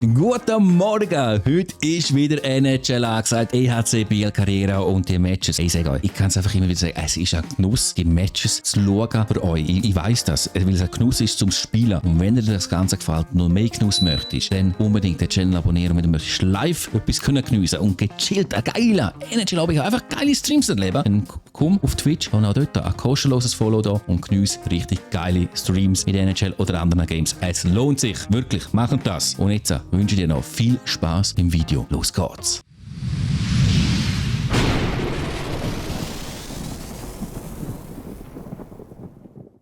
Guten Morgen! Heute ist wieder NHL angesagt, EHC Biel Carrera und die Matches. Ich sage euch, ich kann es einfach immer wieder sagen, es ist ein Genuss, die Matches zu schauen für euch. Ich weiss das, weil es ein Genuss ist zum Spielen. Und wenn dir das Ganze gefällt, noch mehr Genuss möchtest, dann unbedingt den Channel abonnieren, wenn du möchtest live etwas geniessen und gechillt, ein geiler NHL, ich einfach geile Streams erleben. Dann komm auf Twitch und auch dort ein kostenloses Follow da und geniesse richtig geile Streams mit NHL oder anderen Games. Es lohnt sich, wirklich, machen das. Und jetzt wünsche dir noch viel Spaß im Video. Los geht's!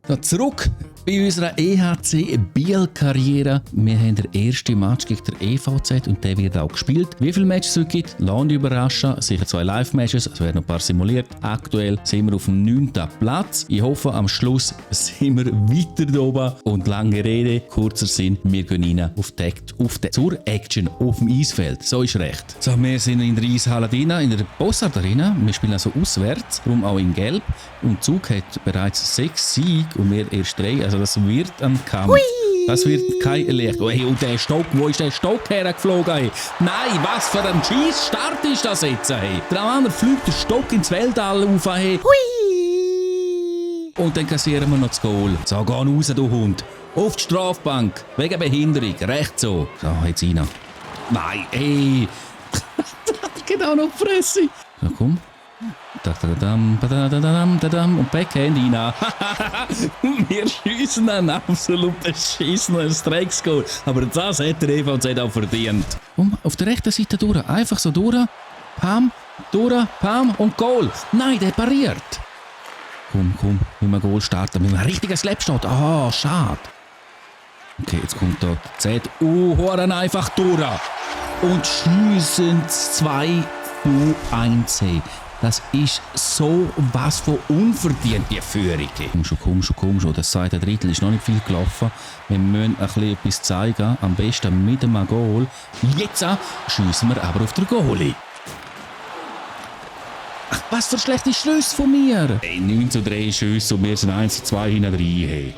So, zurück bei unserer EHC Biel-Karriere. Wir haben den ersten Match gegen den EVZ und der wird auch gespielt. Wie viele Matches es gibt, lasst euch überraschen. Sicher 2 Live-Matches, es werden noch ein paar simuliert. Aktuell sind wir auf dem 9. Platz. Ich hoffe, am Schluss sind wir weiter da oben. Und lange Rede, kurzer Sinn, wir gehen rein zur Action auf dem Eisfeld. So ist recht. So, wir sind in der Eishalle drin, in der Bossart Arena. Wir spielen also auswärts, darum auch in Gelb. Und der Zug hat bereits 6 Siege und wir erst 3. Also das wird ein Kampf. Hui. Das wird kein Licht. Oh, hey, und der Stock, wo ist der Stock hergeflogen? Hey? Nein, was für ein Schießstart ist das jetzt? Hey? Der andere fliegt der Stock ins Weltall auf. Hey. Hui. Und dann kassieren wir noch das Goal. So, geh raus, du Hund. Auf die Strafbank. Wegen Behinderung. Recht so. So, jetzt rein. Nein, ey. Das geht auch noch die Fresse. So, komm. Und Backhand rein. Wir schiessen einen absolut beschissenen Strikes-Goal. Aber das hat der EVZ auch verdient. Auf der rechten Seite durch. Einfach so durch. Pam, durch, Pam und Goal. Nein, der pariert. Komm, wenn wir Goal starten. Mit einem richtigen Slapshot. Ah, schade. Okay, jetzt kommt da Z. Horen einfach durch. Und schiessen 2-1. Das ist so was von unverdiente Führung. Komm schon. Das zweite Drittel ist noch nicht viel gelaufen. Wir müssen ein bisschen etwas zeigen. Am besten mit einem Goal. Jetzt schiessen wir aber auf den Goalie. Ach, was für schlechte Schlüsse von mir. Hey, 9-3 Schüsse und wir sind 1-2 hinten rein. Hey.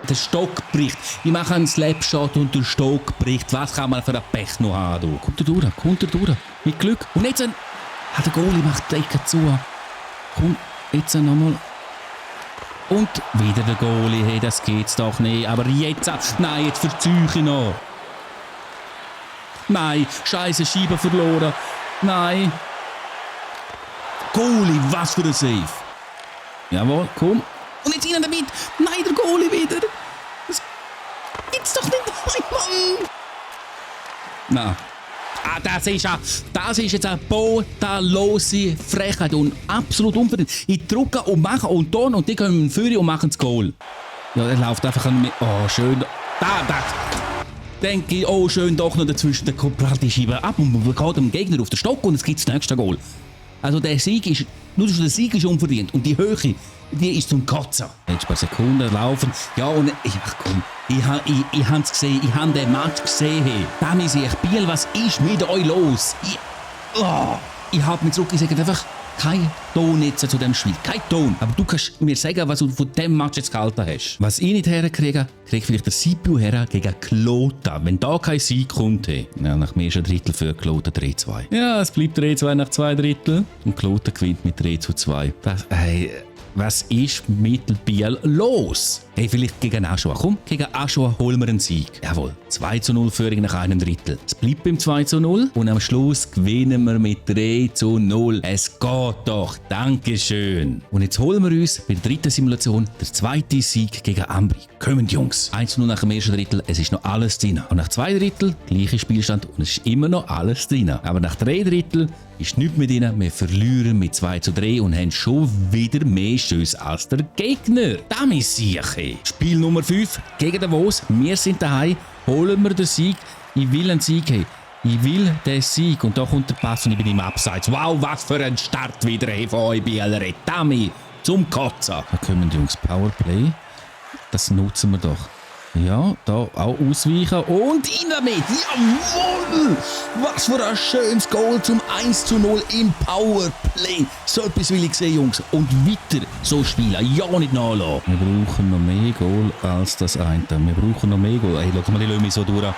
Der Stock bricht. Ich mache einen Slapshot und der Stock bricht. Was kann man für ein Pech noch haben? Kommt er durch. Mit Glück. Und jetzt der Goalie macht die Ecke zu. Komm, jetzt nochmal. Und wieder der Goalie. Hey, das geht's doch nicht. Aber jetzt. Nein, jetzt verziehe ich noch. Nein, scheiße, Scheibe verloren. Nein. Goalie, was für ein Save. Jawohl, komm. Und jetzt rein damit! Nein, der Goalie wieder! Das gibt's doch nicht! Nein, Mann! Das ist jetzt eine bodenlose Frechheit und absolut unverdient. Ich drücke und mache und tun und die kommen führen und machen das Goal. Ja, er läuft einfach an mir. Oh, schön. Da. Denke ich, oh, schön doch noch dazwischen. Der kommt die Scheibe ab und man geht dem Gegner auf den Stock und es gibt das nächste Goal. Also der Sieg ist unverdient und die Höhe, die ist zum Kotzen. Jetzt ein paar Sekunden laufen. Ja, und ich habe es gesehen, ich habe den Match gesehen. Da muss ich Biel, was ist mit euch los? Ich habe mich zurück, ich sage einfach, kein Ton jetzt zu dem Spiel, kein Ton. Aber du kannst mir sagen, was du von dem Match jetzt gehalten hast. Was ich nicht herkriege, kriegt vielleicht der Sipiu her gegen Klota. Wenn da kein Sieg kommt, hey. Ja, nach dem ersten Drittel für Klota 3-2. Ja, es bleibt 3-2 nach 2 Drittel. Und Klota gewinnt mit 3-2. Was ist mit Biel los? Hey, vielleicht gegen Aschua. Komm, gegen Aschua holen wir einen Sieg. Jawohl, 2-0 Führung nach einem Drittel. Es bleibt beim 2-0 und am Schluss gewinnen wir mit 3-0. Es geht doch, Dankeschön. Und jetzt holen wir uns bei der dritten Simulation den zweiten Sieg gegen Ambri. Kommen Jungs. 1-0 nach dem ersten Drittel, es ist noch alles drin. Und nach 2 Drittel, gleicher Spielstand und es ist immer noch alles drin. Aber nach 3 Drittel ist nichts mehr drin. Wir verlieren mit 2-3 und haben schon wieder mehr Schüsse als der Gegner. Das ist sicher. Spiel Nummer 5 gegen Davos. Wir sind daheim. Holen wir den Sieg. Ich will einen Sieg haben. Ich will den Sieg. Und da kommt der Pass und ich bin im Abseits. Wow, was für ein Start wieder von euch Bieler. Dummy. Zum Kotzen. Da kommen die Jungs. Powerplay. Das nutzen wir doch. Ja, da auch ausweichen und in damit. Jawohl! Was für ein schönes Goal zum 1:0 im Powerplay. So etwas will ich sehen, Jungs. Und weiter so spielen. Ja, nicht nachlassen. Wir brauchen noch mehr Goal als das eine. Wir brauchen noch mehr Goal. Hey, schau mal, die lassen mich so durch.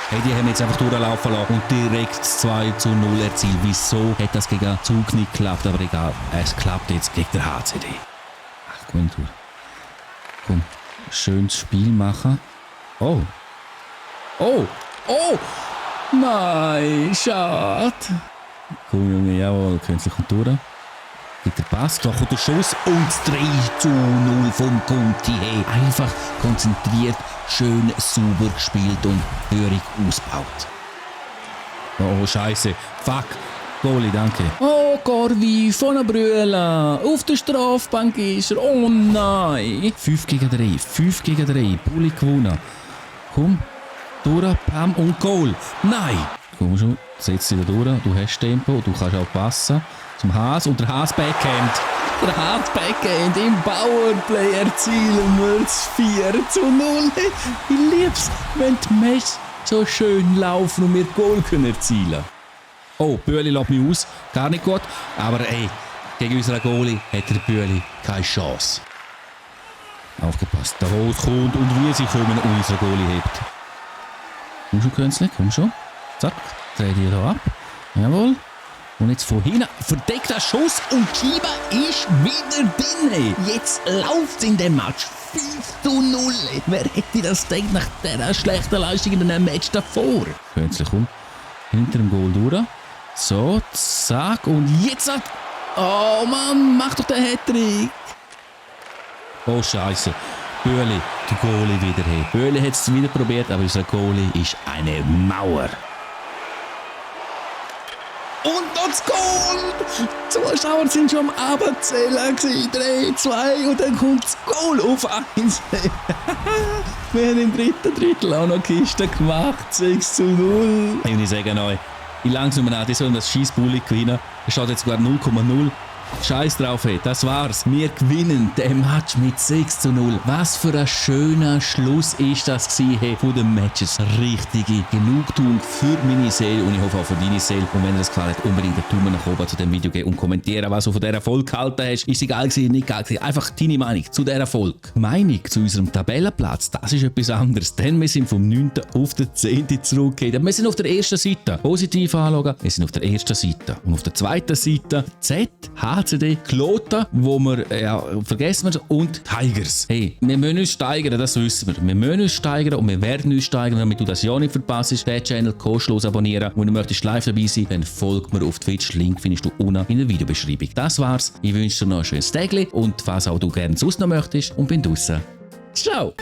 Hey, die haben jetzt einfach durchlaufen lassen und direkt das 2:0 erzielt. Wieso hat das gegen Zug nicht geklappt? Aber egal, es klappt jetzt gegen den HCD. Ach, komm, komm. Schönes Spiel machen. Oh. Oh. Oh. Nein, schade. Komm, Junge, jawohl. Künstlich kommt durch. Gibt der Pass, da kommt der Schuss und das 3:0 vom Conti. Hey, einfach konzentriert, schön sauber gespielt und hörig ausgebaut. Oh, Scheiße. Fuck. Goalie, danke. Oh, Corvi, von der Brühle. Auf der Strafbank ist er. Oh nein. 5 gegen 3. 5 gegen 3. Bulli gewonnen. Komm. Durch, Pam und Goal. Nein. Komm schon. Setz dich da durch. Du hast Tempo. Du kannst auch passen. Zum Haas und der Haas Backhand. Der Haas Backhand im Powerplay erzielen wir das 4:0. Ich lieb's, wenn die Matches so schön laufen und wir Goal erzielen können. Oh, Bühli lässt mich aus. Gar nicht gut. Aber ey, gegen unseren Goalie hat der Bühli keine Chance. Aufgepasst. Der Rot kommt und wie sie kommen und unser Goalie hebt. Komm schon, Künstler, komm schon. Zack, dreh dich hier ab. Jawohl. Und jetzt von hinten verdeckter Schuss und die Scheibe ist wieder drin. Jetzt läuft es in dem Match 5:0. Wer hätte das gedacht nach dieser schlechten Leistung in einem Match davor? Künstler, komm. Hinter dem Goal durch. So, zack. Und jetzt hat... Oh Mann, mach doch den Hattrick. Oh Scheiße. Bühli, der Goalie wieder her. Bühli hat es wieder probiert, aber unser Goalie ist eine Mauer. Und noch das Goal! Die Zuschauer sind schon am Abendzählen. 3, 2 und dann kommt das Goal auf 1. Wir haben im dritten Drittel auch noch Kiste gemacht. 6:0. Und ich sage euch, ich langsam an, die sollen das Scheissbulli gewinnen. Es steht jetzt sogar 0,0. Scheiß drauf, hey, das war's. Wir gewinnen den Match mit 6:0. Was für ein schöner Schluss ist das gewesen, hey, von den Matches. Richtige Genugtuung für meine Seele und ich hoffe auch für deine Seele. Und wenn dir das gefallen hat, unbedingt einen Daumen nach oben zu dem Video geben und kommentieren, was du von dieser Folge gehalten hast. Ist sie geil gewesen, nicht geil gewesen? Einfach deine Meinung zu dieser Folge. Meinung zu unserem Tabellenplatz, das ist etwas anderes. Denn wir sind vom 9. auf den 10. zurückgekehrt. Wir sind auf der ersten Seite. Positiv anschauen, wir sind auf der ersten Seite. Und auf der zweiten Seite Z, HCD, Kloten, wo wir, vergessen wir, und Tigers. Hey, wir müssen uns steigern, das wissen wir. Wir müssen uns steigern und wir werden uns steigern, damit du das ja nicht verpasst. Den Channel kostenlos abonnieren. Wenn du möchtest live dabei sein, dann folg mir auf Twitch. Link findest du unten in der Videobeschreibung. Das war's. Ich wünsche dir noch ein schönes Tag und was auch du gerne sonst noch möchtest und bin draussen. Ciao!